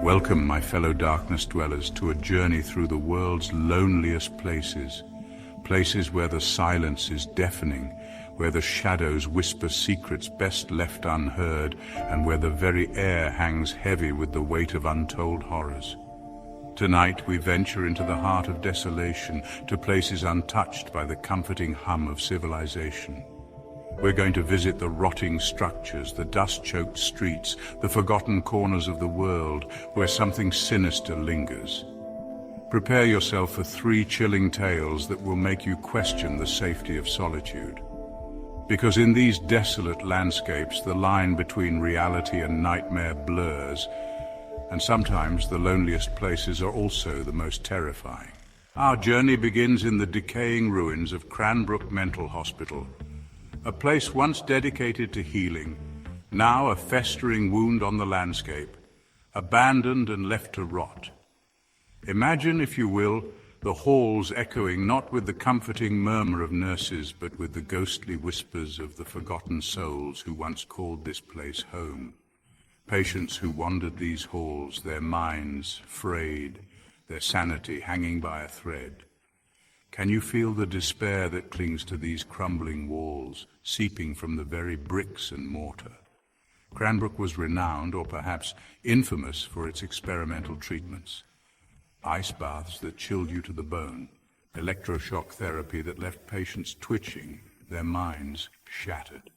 Welcome, my fellow darkness dwellers, to a journey through the world's loneliest places. Places where the silence is deafening, where the shadows whisper secrets best left unheard, and where the very air hangs heavy with the weight of untold horrors. Tonight we venture into the heart of desolation, to places untouched by the comforting hum of civilization. We're going to visit the rotting structures, the dust-choked streets, the forgotten corners of the world where something sinister lingers. Prepare yourself for 3 chilling tales that will make you question the safety of solitude. Because in these desolate landscapes, the line between reality and nightmare blurs, and sometimes the loneliest places are also the most terrifying. Our journey begins in the decaying ruins of Cranbrook Mental Hospital, a place once dedicated to healing, now a festering wound on the landscape, abandoned and left to rot. Imagine, if you will, the halls echoing not with the comforting murmur of nurses, but with the ghostly whispers of the forgotten souls who once called this place home. Patients who wandered these halls, their minds frayed, their sanity hanging by a thread. Can you feel the despair that clings to these crumbling walls, seeping from the very bricks and mortar? Cranbrook was renowned, or perhaps infamous, for its experimental treatments. Ice baths that chilled you to the bone, electroshock therapy that left patients twitching, their minds shattered.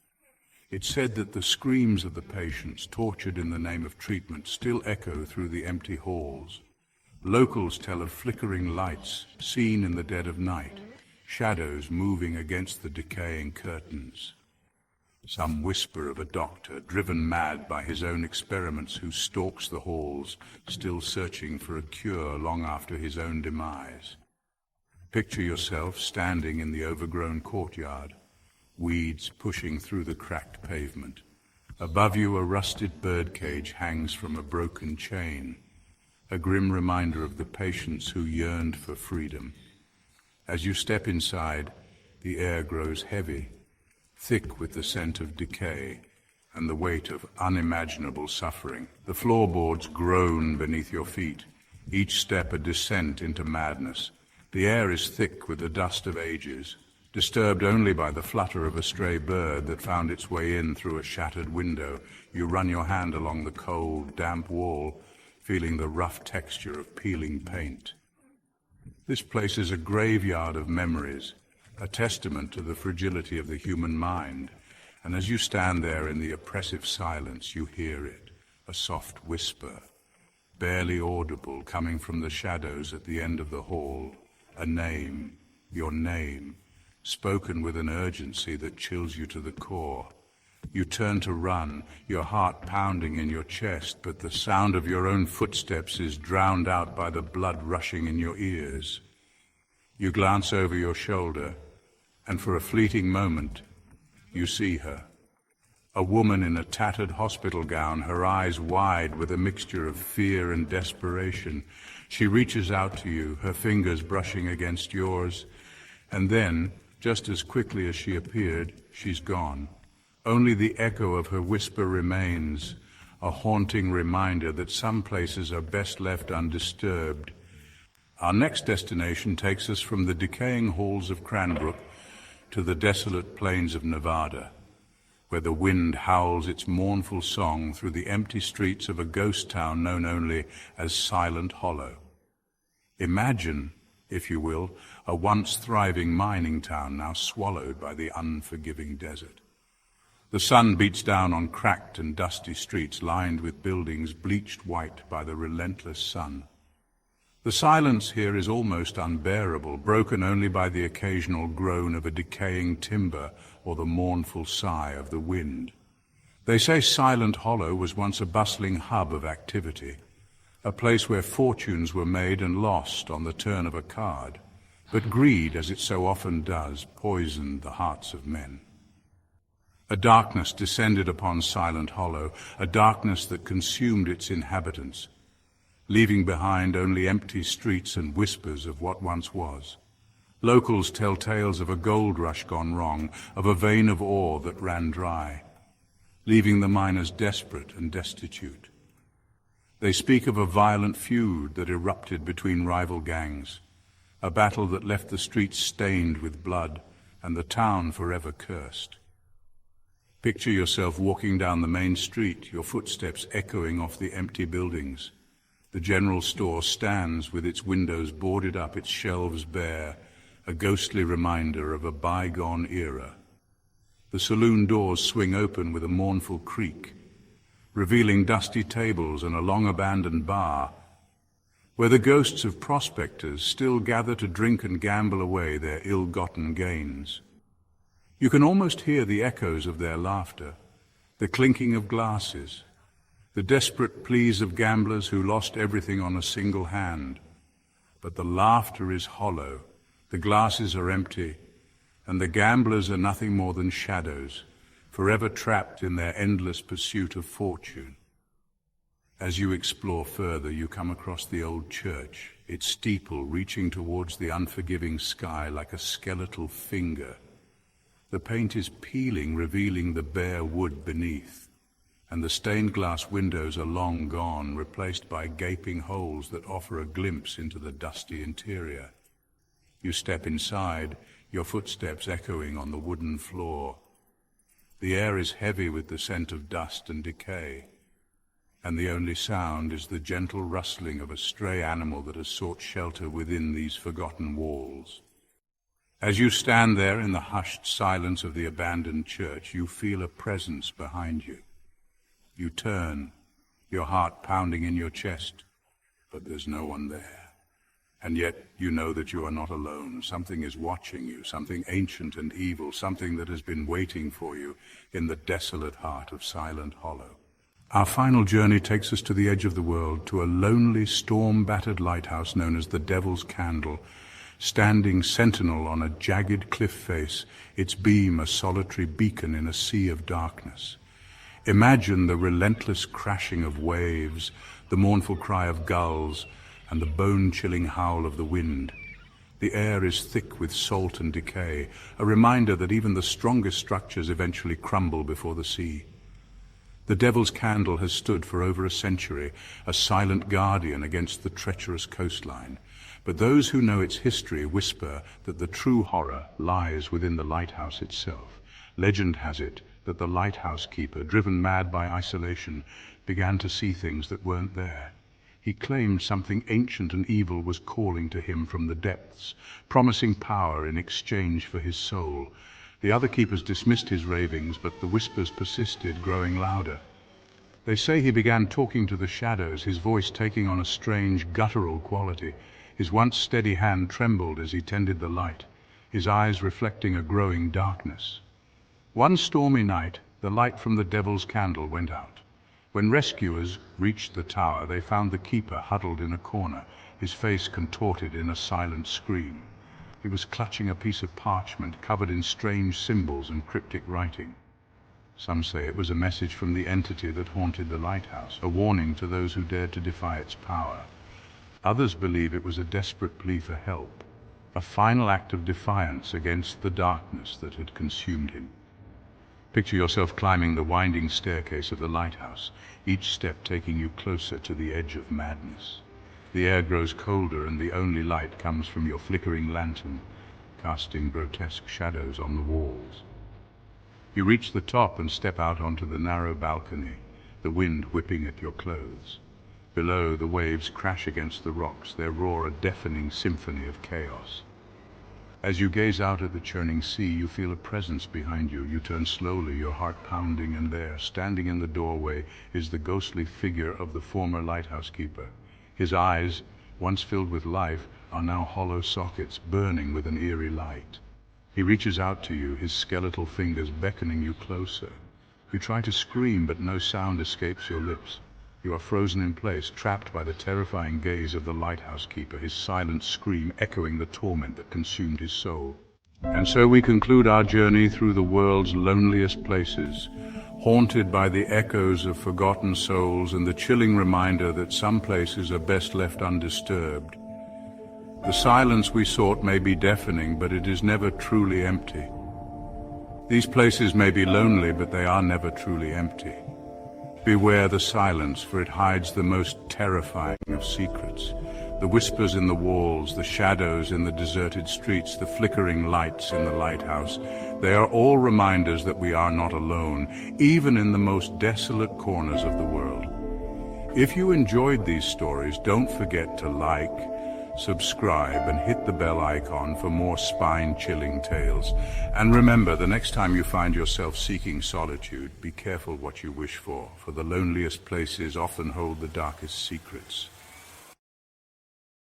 It's said that the screams of the patients, tortured in the name of treatment, still echo through the empty halls. Locals tell of flickering lights seen in the dead of night, shadows moving against the decaying curtains. Some whisper of a doctor driven mad by his own experiments who stalks the halls, still searching for a cure long after his own demise. Picture yourself standing in the overgrown courtyard, weeds pushing through the cracked pavement. Above you, a rusted birdcage hangs from a broken chain, a grim reminder of the patients who yearned for freedom. As you step inside, the air grows heavy, thick with the scent of decay and the weight of unimaginable suffering. The floorboards groan beneath your feet, each step a descent into madness. The air is thick with the dust of ages, disturbed only by the flutter of a stray bird that found its way in through a shattered window. You run your hand along the cold, damp wall, feeling the rough texture of peeling paint. This place is a graveyard of memories, a testament to the fragility of the human mind. And as you stand there in the oppressive silence, you hear it, a soft whisper, barely audible, coming from the shadows at the end of the hall. A name, your name, spoken with an urgency that chills you to the core. You turn to run, your heart pounding in your chest, but the sound of your own footsteps is drowned out by the blood rushing in your ears. You glance over your shoulder, and for a fleeting moment, you see her. A woman in a tattered hospital gown, her eyes wide with a mixture of fear and desperation. She reaches out to you, her fingers brushing against yours, and then, just as quickly as she appeared, she's gone. Only the echo of her whisper remains, a haunting reminder that some places are best left undisturbed. Our next destination takes us from the decaying halls of Cranbrook to the desolate plains of Nevada, where the wind howls its mournful song through the empty streets of a ghost town known only as Silent Hollow. Imagine, if you will, a once thriving mining town now swallowed by the unforgiving desert. The sun beats down on cracked and dusty streets lined with buildings bleached white by the relentless sun. The silence here is almost unbearable, broken only by the occasional groan of a decaying timber or the mournful sigh of the wind. They say Silent Hollow was once a bustling hub of activity, a place where fortunes were made and lost on the turn of a card. But greed, as it so often does, poisoned the hearts of men. A darkness descended upon Silent Hollow, a darkness that consumed its inhabitants, leaving behind only empty streets and whispers of what once was. Locals tell tales of a gold rush gone wrong, of a vein of ore that ran dry, leaving the miners desperate and destitute. They speak of a violent feud that erupted between rival gangs, a battle that left the streets stained with blood and the town forever cursed. Picture yourself walking down the main street, your footsteps echoing off the empty buildings. The general store stands with its windows boarded up, its shelves bare, a ghostly reminder of a bygone era. The saloon doors swing open with a mournful creak, revealing dusty tables and a long-abandoned bar, where the ghosts of prospectors still gather to drink and gamble away their ill-gotten gains. You can almost hear the echoes of their laughter, the clinking of glasses, the desperate pleas of gamblers who lost everything on a single hand. But the laughter is hollow, the glasses are empty, and the gamblers are nothing more than shadows, forever trapped in their endless pursuit of fortune. As you explore further, you come across the old church, its steeple reaching towards the unforgiving sky like a skeletal finger. The paint is peeling, revealing the bare wood beneath, and the stained glass windows are long gone, replaced by gaping holes that offer a glimpse into the dusty interior. You step inside, your footsteps echoing on the wooden floor. The air is heavy with the scent of dust and decay, and the only sound is the gentle rustling of a stray animal that has sought shelter within these forgotten walls. As you stand there in the hushed silence of the abandoned church, you feel a presence behind you. You turn, your heart pounding in your chest, but there's no one there. And yet you know that you are not alone. Something is watching you, something ancient and evil, something that has been waiting for you in the desolate heart of Silent Hollow. Our final journey takes us to the edge of the world, to a lonely, storm-battered lighthouse known as the Devil's Candle, standing sentinel on a jagged cliff face, its beam a solitary beacon in a sea of darkness. Imagine the relentless crashing of waves, the mournful cry of gulls, and the bone-chilling howl of the wind. The air is thick with salt and decay, a reminder that even the strongest structures eventually crumble before the sea. The Devil's Candle has stood for over a century, a silent guardian against the treacherous coastline. But those who know its history whisper that the true horror lies within the lighthouse itself. Legend has it that the lighthouse keeper, driven mad by isolation, began to see things that weren't there. He claimed something ancient and evil was calling to him from the depths, promising power in exchange for his soul. The other keepers dismissed his ravings, but the whispers persisted, growing louder. They say he began talking to the shadows, his voice taking on a strange, guttural quality. His once steady hand trembled as he tended the light, his eyes reflecting a growing darkness. One stormy night, the light from the Devil's Candle went out. When rescuers reached the tower, they found the keeper huddled in a corner, his face contorted in a silent scream. He was clutching a piece of parchment covered in strange symbols and cryptic writing. Some say it was a message from the entity that haunted the lighthouse, a warning to those who dared to defy its power. Others believe it was a desperate plea for help, a final act of defiance against the darkness that had consumed him. Picture yourself climbing the winding staircase of the lighthouse, each step taking you closer to the edge of madness. The air grows colder and the only light comes from your flickering lantern, casting grotesque shadows on the walls. You reach the top and step out onto the narrow balcony, the wind whipping at your clothes. Below, the waves crash against the rocks, their roar a deafening symphony of chaos. As you gaze out at the churning sea, you feel a presence behind you. You turn slowly, your heart pounding, and there, standing in the doorway, is the ghostly figure of the former lighthouse keeper. His eyes, once filled with life, are now hollow sockets, burning with an eerie light. He reaches out to you, his skeletal fingers beckoning you closer. You try to scream, but no sound escapes your lips. You are frozen in place, trapped by the terrifying gaze of the lighthouse keeper, his silent scream echoing the torment that consumed his soul. And so we conclude our journey through the world's loneliest places, haunted by the echoes of forgotten souls and the chilling reminder that some places are best left undisturbed. The silence we sought may be deafening, but it is never truly empty. These places may be lonely, but they are never truly empty. Beware the silence, for it hides the most terrifying of secrets. The whispers in the walls, the shadows in the deserted streets, the flickering lights in the lighthouse, they are all reminders that we are not alone, even in the most desolate corners of the world. If you enjoyed these stories, don't forget to like, subscribe, and hit the bell icon for more spine-chilling tales. And remember, the next time you find yourself seeking solitude, be careful what you wish for the loneliest places often hold the darkest secrets.